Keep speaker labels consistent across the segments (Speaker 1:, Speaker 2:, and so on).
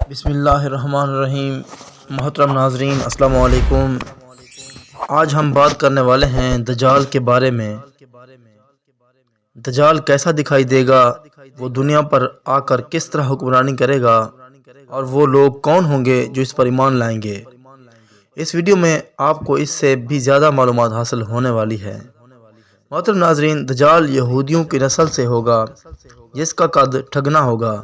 Speaker 1: بسم اللہ الرحمن الرحیم۔ محترم ناظرین السلام علیکم۔ آج ہم بات کرنے والے ہیں دجال کے بارے میں۔ دجال کیسا دکھائی دے گا، وہ دنیا پر آ کر کس طرح حکمرانی کرے گا، اور وہ لوگ کون ہوں گے جو اس پر ایمان لائیں گے۔ اس ویڈیو میں آپ کو اس سے بھی زیادہ معلومات حاصل ہونے والی ہے۔ محترم ناظرین، دجال یہودیوں کی نسل سے ہوگا جس کا قد ٹھگنا ہوگا،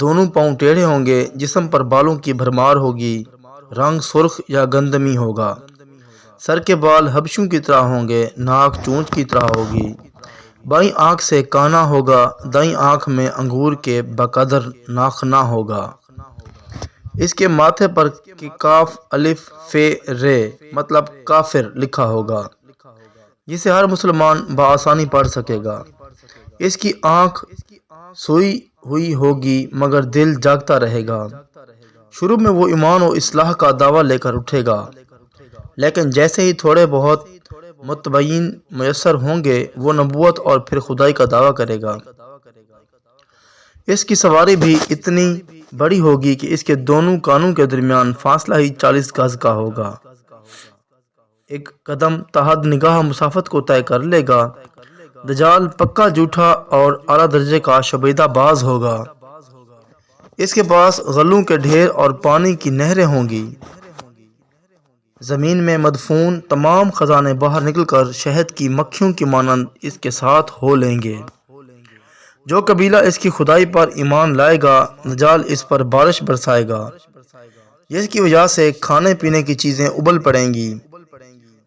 Speaker 1: دونوں پاؤں ٹیڑھے ہوں گے، جسم پر بالوں کی بھرمار ہوگی، رنگ سرخ یا گندمی ہوگا، سر کے بال حبشوں کی طرح ہوں گے، ناک چونچ کی طرح ہوگی، بائیں آنکھ سے کانا ہوگا، دائیں آنکھ میں انگور کے بقدر ناخنا ہوگا۔ اس کے ماتھے پر کاف الف ف ر مطلب کافر لکھا ہوگا، جسے ہر مسلمان بآسانی پڑھ سکے گا۔ اس کی آنکھ سوئی ہوئی ہوگی مگر دل جاگتا رہے گا۔ شروع میں وہ ایمان و اصلاح کا دعویٰ لے کر اٹھے گا، لیکن جیسے ہی تھوڑے بہت متبعین میسر ہوں گے وہ نبوت اور پھر خدائی کا دعویٰ کرے گا۔ اس کی سواری بھی اتنی بڑی ہوگی کہ اس کے دونوں کانوں کے درمیان فاصلہ ہی 40 گز کا ہوگا۔ ایک قدم تحت نگاہ مسافت کو طے کر لے گا۔ دجال پکا جھوٹا اور اعلیٰ درجے کا شبیدہ باز ہوگا۔ اس کے پاس غلوں کے ڈھیر اور پانی کی نہریں ہوں گی۔ زمین میں مدفون تمام خزانے باہر نکل کر شہد کی مکھیوں کی مانند اس کے ساتھ ہو لیں گے۔ جو قبیلہ اس کی خدائی پر ایمان لائے گا، دجال اس پر بارش برسائے گا، جس کی وجہ سے کھانے پینے کی چیزیں ابل پڑیں گی،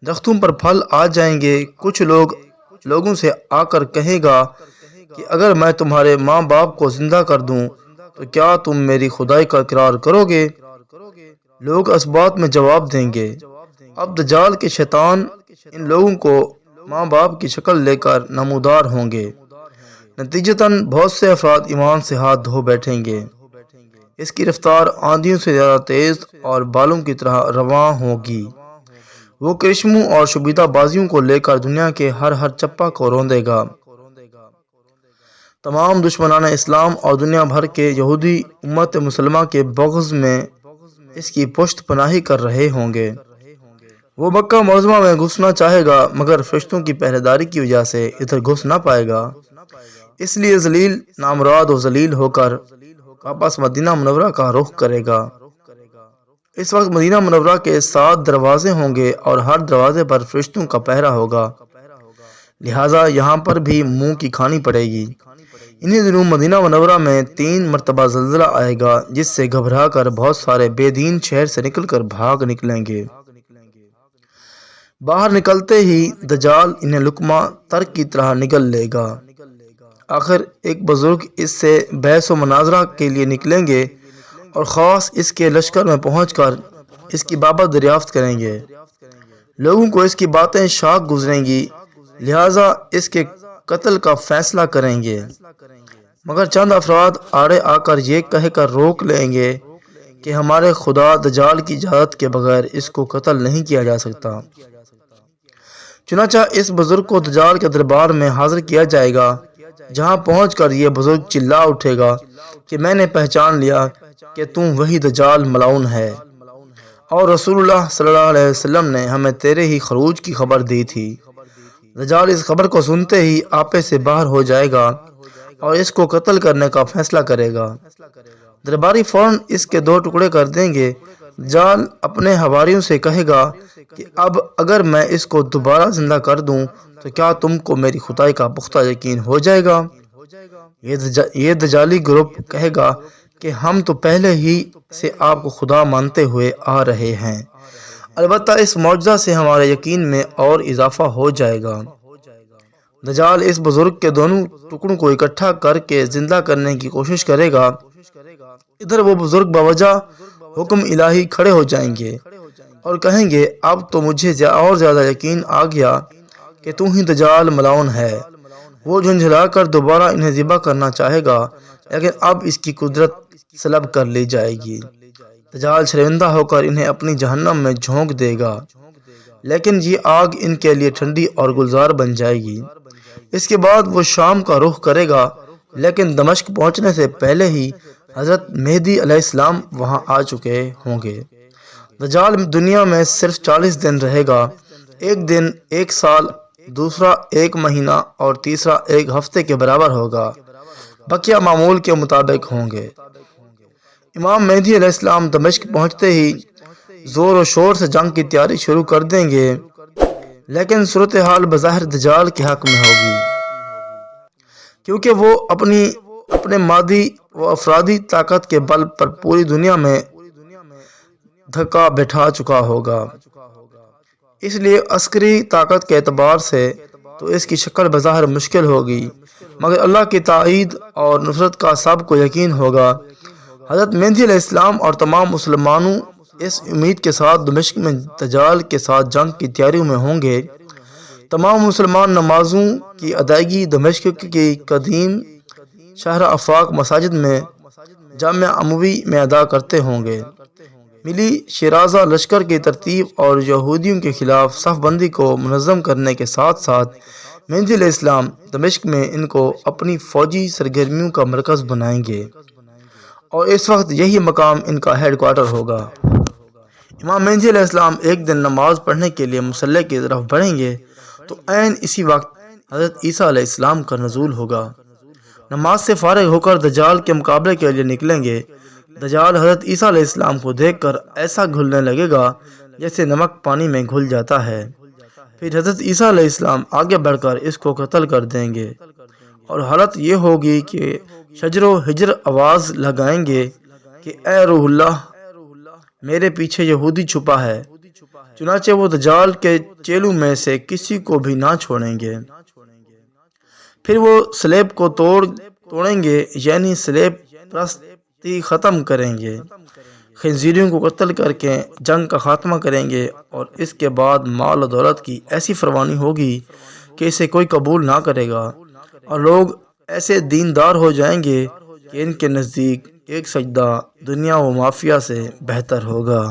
Speaker 1: درختوں پر پھل آ جائیں گے۔ کچھ لوگوں سے آ کر کہے گا کہ اگر میں تمہارے ماں باپ کو زندہ کر دوں تو کیا تم میری خدائی کا اقرار کرو گے؟ لوگ اس بات میں جواب دیں گے۔ اب دجال کے شیطان ان لوگوں کو ماں باپ کی شکل لے کر نمودار ہوں گے۔ نتیجتاً بہت سے افراد ایمان سے ہاتھ دھو بیٹھیں گے۔ اس کی رفتار آندھیوں سے زیادہ تیز اور بالوں کی طرح رواں ہوگی۔ وہ کرشموں اور شبیدہ بازیوں کو لے کر دنیا کے ہر چپا کو روندے گا۔ تمام دشمنان اسلام اور دنیا بھر کے یہودی امت مسلمہ کے بغض میں اس کی پشت پناہی کر رہے ہوں گے۔ وہ مکہ معظمہ میں گھسنا چاہے گا مگر فرشتوں کی پہرےداری کی وجہ سے ادھر گھس نہ پائے گا، اس لیے ذلیل نامراد و ذلیل ہو کر واپس مدینہ منورہ کا رخ کرے گا۔ اس وقت مدینہ منورہ کے 7 دروازے ہوں گے اور ہر دروازے پر فرشتوں کا پہرا ہوگا، لہٰذا یہاں پر بھی منہ کی کھانی پڑے گی۔ انہی دنوں مدینہ منورہ میں 3 مرتبہ زلزلہ آئے گا، جس سے گھبرا کر بہت سارے بے دین شہر سے نکل کر بھاگ نکلیں گے۔ باہر نکلتے ہی دجال انہیں لقمہ تر کی طرح نگل لے گا۔ آخر ایک بزرگ اس سے بحث و مناظرہ کے لیے نکلیں گے اور خاص اس کے لشکر میں پہنچ کر اس کی بابت دریافت کریں گے۔ لوگوں کو اس کی باتیں شاق گزریں گی، لہٰذا اس کے قتل کا فیصلہ کریں گے، مگر چند افراد آڑے آ کر یہ کہہ کر روک لیں گے کہ ہمارے خدا دجال کی اجازت کے بغیر اس کو قتل نہیں کیا جا سکتا۔ چنانچہ اس بزرگ کو دجال کے دربار میں حاضر کیا جائے گا، جہاں پہنچ کر یہ بزرگ چلا اٹھے گا کہ میں نے پہچان لیا کہ تم وہی دجال ملعون ہے، اور رسول اللہ صلی اللہ علیہ وسلم نے ہمیں تیرے ہی خروج کی خبر دی تھی۔ دجال اس خبر کو سنتے ہی آپے سے باہر ہو جائے گا اور اس کو قتل کرنے کا فیصلہ کرے گا۔ درباری فوراً اس کے 2 ٹکڑے کر دیں گے۔ دجال اپنے حواریوں سے کہے گا کہ اب اگر میں اس کو دوبارہ زندہ کر دوں تو کیا تم کو میری خدائی کا پختہ یقین ہو جائے گا؟ یہ دجالی گروپ کہے گا کہ ہم تو پہلے ہی سے آپ کو خدا مانتے ہوئے آ رہے ہیں، البتہ اس معجزہ سے ہمارے یقین میں اور اضافہ ہو جائے گا۔ دجال اس بزرگ کے دونوں ٹکڑوں کو اکٹھا کر کے زندہ کرنے کی کوشش کرے گا۔ ادھر وہ بزرگ باوجہ حکم الہی کھڑے ہو جائیں گے اور کہیں گے اب تو مجھے اور زیادہ یقین آ گیا کہ تو ہی دجال ملعون ہے۔ وہ جھنجھلا کر دوبارہ انہیں ذبح کرنا چاہے گا، لیکن اب اس کی قدرت سلب کر لی جائے گی۔ دجال شرمندہ ہو کر انہیں اپنی جہنم میں جھونک دے گا، لیکن یہ آگ ان کے لیے ٹھنڈی اور گلزار بن جائے گی۔ اس کے بعد وہ شام کا رخ کرے گا، لیکن دمشق پہنچنے سے پہلے ہی حضرت مہدی علیہ السلام وہاں آ چکے ہوں گے۔ دجال دنیا میں صرف 40 دن رہے گا، ایک دن 1 سال، دوسرا 1 مہینہ اور تیسرا 1 ہفتے کے برابر ہوگا، بقیہ معمول کے مطابق ہوں گے۔ امام مہدی علیہ السلام دمشق پہنچتے ہی زور و شور سے جنگ کی تیاری شروع کر دیں گے، لیکن صورتحال بظاہر دجال کے حق میں ہوگی، کیونکہ وہ اپنے مادی و افرادی طاقت کے بل پر پوری دنیا میں دھکا بٹھا چکا ہوگا۔ اس لیے عسکری طاقت کے اعتبار سے تو اس کی شکل بظاہر مشکل ہوگی، مگر اللہ کی تائید اور نصرت کا سب کو یقین ہوگا۔ حضرت مہدی علیہ السلام اور تمام مسلمانوں اس امید کے ساتھ دمشق میں دجال کے ساتھ جنگ کی تیاریوں میں ہوں گے۔ تمام مسلمان نمازوں کی ادائیگی دمشق کی قدیم شہر آفاق مساجد میں جامع اموی میں ادا کرتے ہوں گے۔ ملی شیرازہ لشکر کی ترتیب اور یہودیوں کے خلاف صف بندی کو منظم کرنے کے ساتھ ساتھ مہدی علیہ السلام دمشق میں ان کو اپنی فوجی سرگرمیوں کا مرکز بنائیں گے، اور اس وقت یہی مقام ان کا ہیڈ کوارٹر ہوگا۔ امام مہدی علیہ السلام ایک دن نماز پڑھنے کے لیے مصلی کی طرف بڑھیں گے تو عین اسی وقت حضرت عیسیٰ علیہ السلام کا نزول ہوگا۔ نماز سے فارغ ہو کر دجال کے مقابلے کے لیے نکلیں گے۔ دجال حضرت عیسیٰ علیہ السلام کو دیکھ کر ایسا گھلنے لگے گا جیسے نمک پانی میں گھل جاتا ہے۔ پھر حضرت عیسیٰ علیہ السلام آگے بڑھ کر اس کو قتل کر دیں گے، اور حالت یہ ہوگی کہ شجر و حجر آواز لگائیں گے کہ اے روح اللہ، میرے پیچھے یہودی چھپا ہے۔ چنانچہ وہ دجال کے چیلوں میں سے کسی کو بھی نہ چھوڑیں گے۔ پھر وہ صلیب کو توڑیں گے، یعنی صلیب پرستی ختم کریں گے، خنزیریوں کو قتل کر کے جنگ کا خاتمہ کریں گے، اور اس کے بعد مال و دولت کی ایسی فراوانی ہوگی کہ اسے کوئی قبول نہ کرے گا، اور لوگ ایسے دیندار ہو جائیں گے کہ ان کے نزدیک ایک سجدہ دنیا و مافیا سے بہتر ہوگا۔